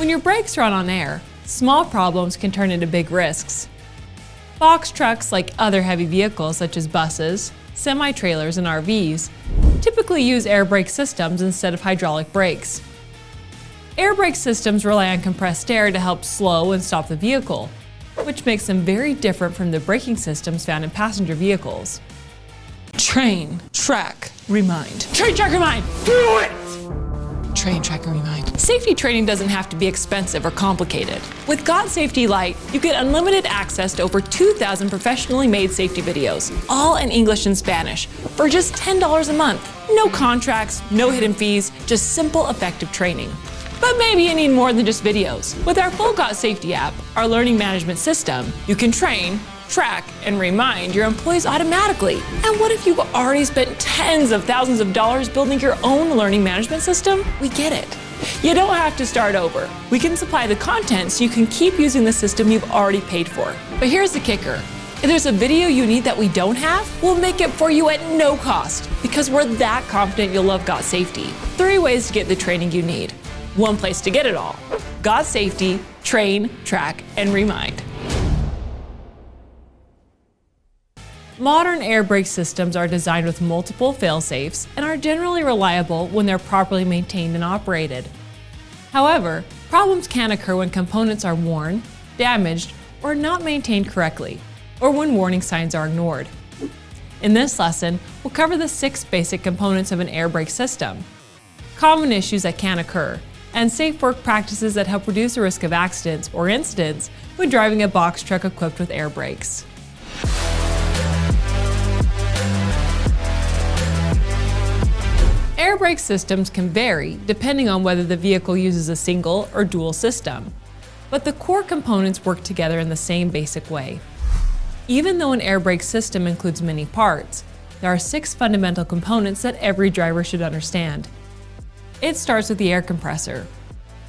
When your brakes run on air, small problems can turn into big risks. Box trucks, like other heavy vehicles such as buses, semi-trailers, and RVs, typically use air brake systems instead of hydraulic brakes. Air brake systems rely on compressed air to help slow and stop the vehicle, which makes them very different from the braking systems found in passenger vehicles. Train, track, remind. Train, track, remind! Do it! Train, track, and remind. Safety training doesn't have to be expensive or complicated. With GotSafety Lite, you get unlimited access to over 2,000 professionally made safety videos, all in English and Spanish, for just $10 a month. No contracts, no hidden fees, just simple, effective training. But maybe you need more than just videos. With our full GotSafety app, our learning management system, you can train, track, and remind your employees automatically. And what if you've already spent tens of thousands of dollars building your own learning management system? We get it. You don't have to start over. We can supply the content so you can keep using the system you've already paid for. But here's the kicker. If there's a video you need that we don't have, we'll make it for you at no cost, because we're that confident you'll love GotSafety. 3 ways to get the training you need. 1 place to get it all. GotSafety, train, track, and remind. Modern air brake systems are designed with multiple fail-safes and are generally reliable when they're properly maintained and operated. However, problems can occur when components are worn, damaged, or not maintained correctly, or when warning signs are ignored. In this lesson, we'll cover the 6 basic components of an air brake system, common issues that can occur, and safe work practices that help reduce the risk of accidents or incidents when driving a box truck equipped with air brakes. Air brake systems can vary depending on whether the vehicle uses a single or dual system, but the core components work together in the same basic way. Even though an air brake system includes many parts, there are 6 fundamental components that every driver should understand. It starts with the air compressor.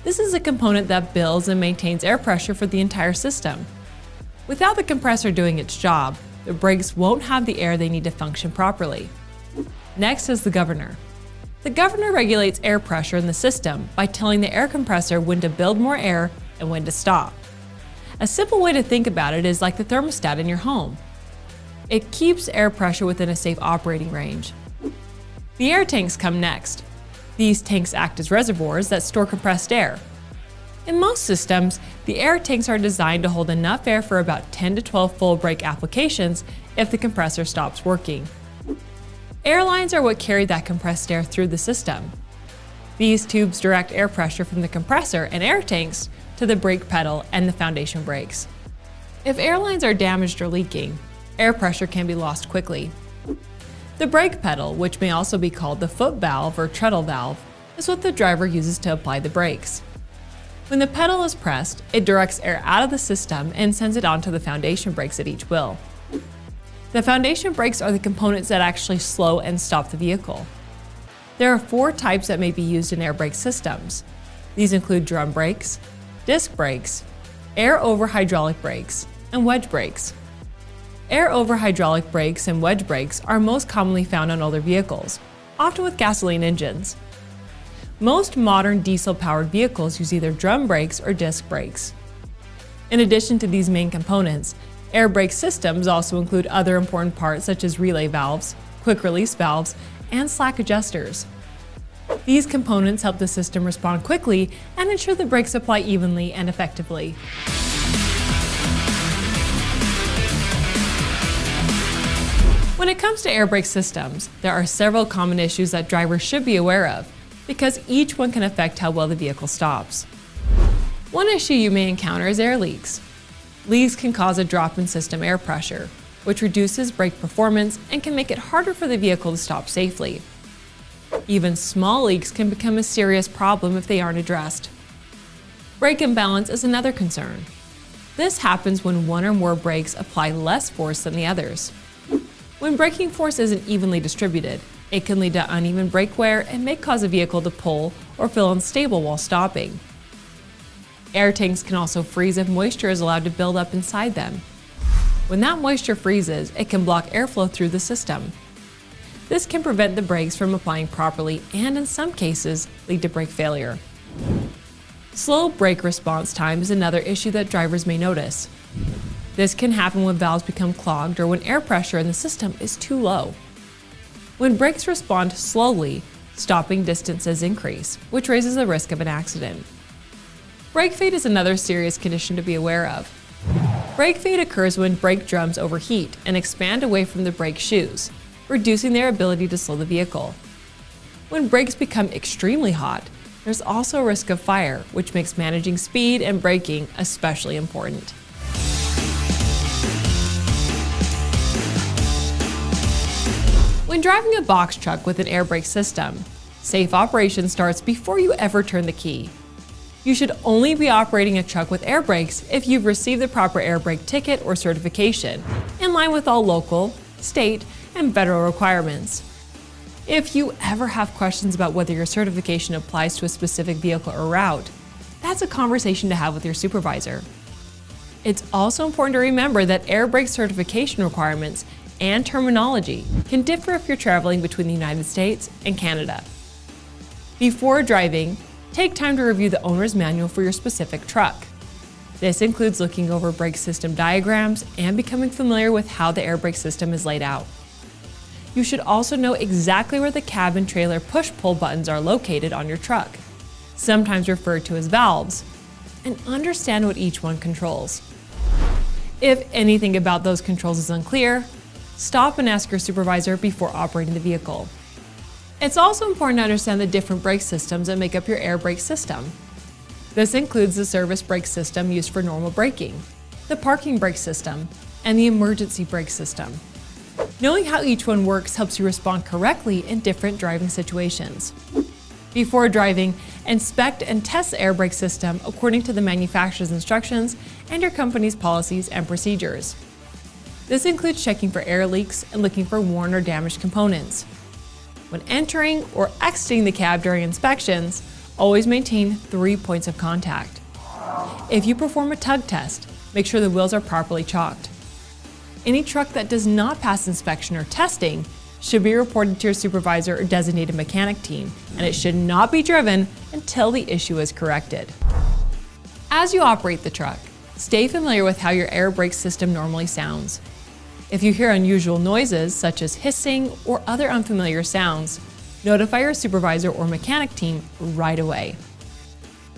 This is a component that builds and maintains air pressure for the entire system. Without the compressor doing its job, the brakes won't have the air they need to function properly. Next is the governor. The governor regulates air pressure in the system by telling the air compressor when to build more air and when to stop. A simple way to think about it is like the thermostat in your home. It keeps air pressure within a safe operating range. The air tanks come next. These tanks act as reservoirs that store compressed air. In most systems, the air tanks are designed to hold enough air for about 10 to 12 full brake applications if the compressor stops working. Airlines are what carry that compressed air through the system. These tubes direct air pressure from the compressor and air tanks to the brake pedal and the foundation brakes. If airlines are damaged or leaking, air pressure can be lost quickly. The brake pedal, which may also be called the foot valve or treadle valve, is what the driver uses to apply the brakes. When the pedal is pressed, it directs air out of the system and sends it onto the foundation brakes at each wheel. The foundation brakes are the components that actually slow and stop the vehicle. There are 4 types that may be used in air brake systems. These include drum brakes, disc brakes, air-over hydraulic brakes, and wedge brakes. Air-over hydraulic brakes and wedge brakes are most commonly found on older vehicles, often with gasoline engines. Most modern diesel-powered vehicles use either drum brakes or disc brakes. In addition to these main components, air brake systems also include other important parts such as relay valves, quick-release valves, and slack adjusters. These components help the system respond quickly and ensure the brakes apply evenly and effectively. When it comes to air brake systems, there are several common issues that drivers should be aware of, because each one can affect how well the vehicle stops. One issue you may encounter is air leaks. Leaks can cause a drop in system air pressure, which reduces brake performance and can make it harder for the vehicle to stop safely. Even small leaks can become a serious problem if they aren't addressed. Brake imbalance is another concern. This happens when one or more brakes apply less force than the others. When braking force isn't evenly distributed, it can lead to uneven brake wear and may cause a vehicle to pull or feel unstable while stopping. Air tanks can also freeze if moisture is allowed to build up inside them. When that moisture freezes, it can block airflow through the system. This can prevent the brakes from applying properly and, in some cases, lead to brake failure. Slow brake response time is another issue that drivers may notice. This can happen when valves become clogged or when air pressure in the system is too low. When brakes respond slowly, stopping distances increase, which raises the risk of an accident. Brake fade is another serious condition to be aware of. Brake fade occurs when brake drums overheat and expand away from the brake shoes, reducing their ability to slow the vehicle. When brakes become extremely hot, there's also a risk of fire, which makes managing speed and braking especially important. When driving a box truck with an air brake system, safe operation starts before you ever turn the key. You should only be operating a truck with air brakes if you've received the proper air brake ticket or certification, in line with all local, state, and federal requirements. If you ever have questions about whether your certification applies to a specific vehicle or route, that's a conversation to have with your supervisor. It's also important to remember that air brake certification requirements and terminology can differ if you're traveling between the United States and Canada. Before driving, take time to review the owner's manual for your specific truck. This includes looking over brake system diagrams and becoming familiar with how the air brake system is laid out. You should also know exactly where the cab and trailer push-pull buttons are located on your truck, sometimes referred to as valves, and understand what each one controls. If anything about those controls is unclear, stop and ask your supervisor before operating the vehicle. It's also important to understand the different brake systems that make up your air brake system. This includes the service brake system used for normal braking, the parking brake system, and the emergency brake system. Knowing how each one works helps you respond correctly in different driving situations. Before driving, inspect and test the air brake system according to the manufacturer's instructions and your company's policies and procedures. This includes checking for air leaks and looking for worn or damaged components. When entering or exiting the cab during inspections, always maintain 3 points of contact. If you perform a tug test, make sure the wheels are properly chalked. Any truck that does not pass inspection or testing should be reported to your supervisor or designated mechanic team, and it should not be driven until the issue is corrected. As you operate the truck, stay familiar with how your air brake system normally sounds. If you hear unusual noises, such as hissing or other unfamiliar sounds, notify your supervisor or mechanic team right away.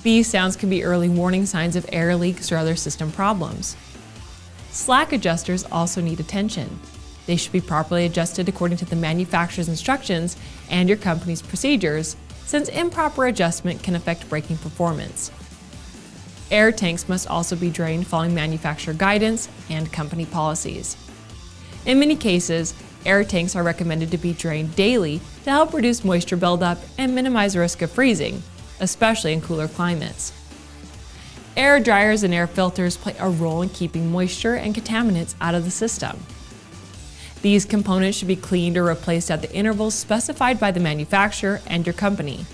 These sounds can be early warning signs of air leaks or other system problems. Slack adjusters also need attention. They should be properly adjusted according to the manufacturer's instructions and your company's procedures, since improper adjustment can affect braking performance. Air tanks must also be drained following manufacturer guidance and company policies. In many cases, air tanks are recommended to be drained daily to help reduce moisture buildup and minimize the risk of freezing, especially in cooler climates. Air dryers and air filters play a role in keeping moisture and contaminants out of the system. These components should be cleaned or replaced at the intervals specified by the manufacturer and your company.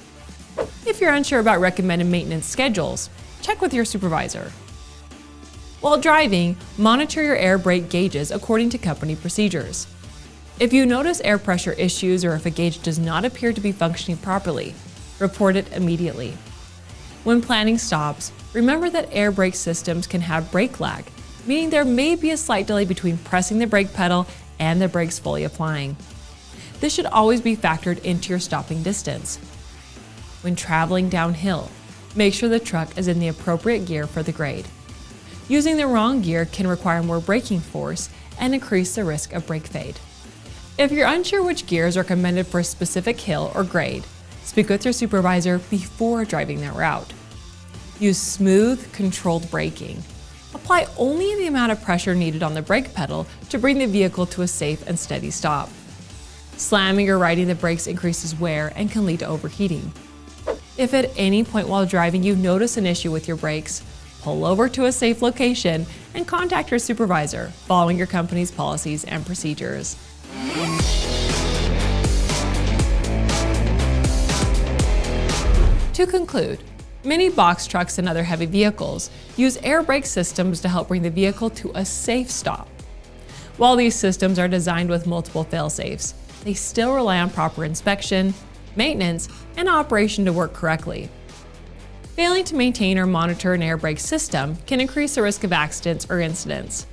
If you're unsure about recommended maintenance schedules, check with your supervisor. While driving, monitor your air brake gauges according to company procedures. If you notice air pressure issues or if a gauge does not appear to be functioning properly, report it immediately. When planning stops, remember that air brake systems can have brake lag, meaning there may be a slight delay between pressing the brake pedal and the brakes fully applying. This should always be factored into your stopping distance. When traveling downhill, make sure the truck is in the appropriate gear for the grade. Using the wrong gear can require more braking force and increase the risk of brake fade. If you're unsure which gears are recommended for a specific hill or grade, speak with your supervisor before driving that route. Use smooth, controlled braking. Apply only the amount of pressure needed on the brake pedal to bring the vehicle to a safe and steady stop. Slamming or riding the brakes increases wear and can lead to overheating. If at any point while driving you notice an issue with your brakes, pull over to a safe location and contact your supervisor, following your company's policies and procedures. To conclude, many box trucks and other heavy vehicles use air brake systems to help bring the vehicle to a safe stop. While these systems are designed with multiple fail-safes, they still rely on proper inspection, maintenance, and operation to work correctly. Failing to maintain or monitor an air brake system can increase the risk of accidents or incidents.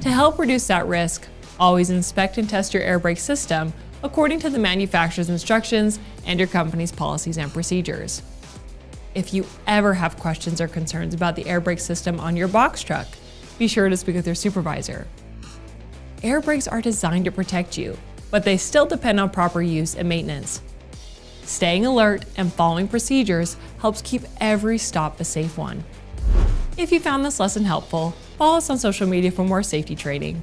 To help reduce that risk, always inspect and test your air brake system according to the manufacturer's instructions and your company's policies and procedures. If you ever have questions or concerns about the air brake system on your box truck, be sure to speak with your supervisor. Air brakes are designed to protect you, but they still depend on proper use and maintenance. Staying alert and following procedures helps keep every stop a safe one. If you found this lesson helpful, follow us on social media for more safety training.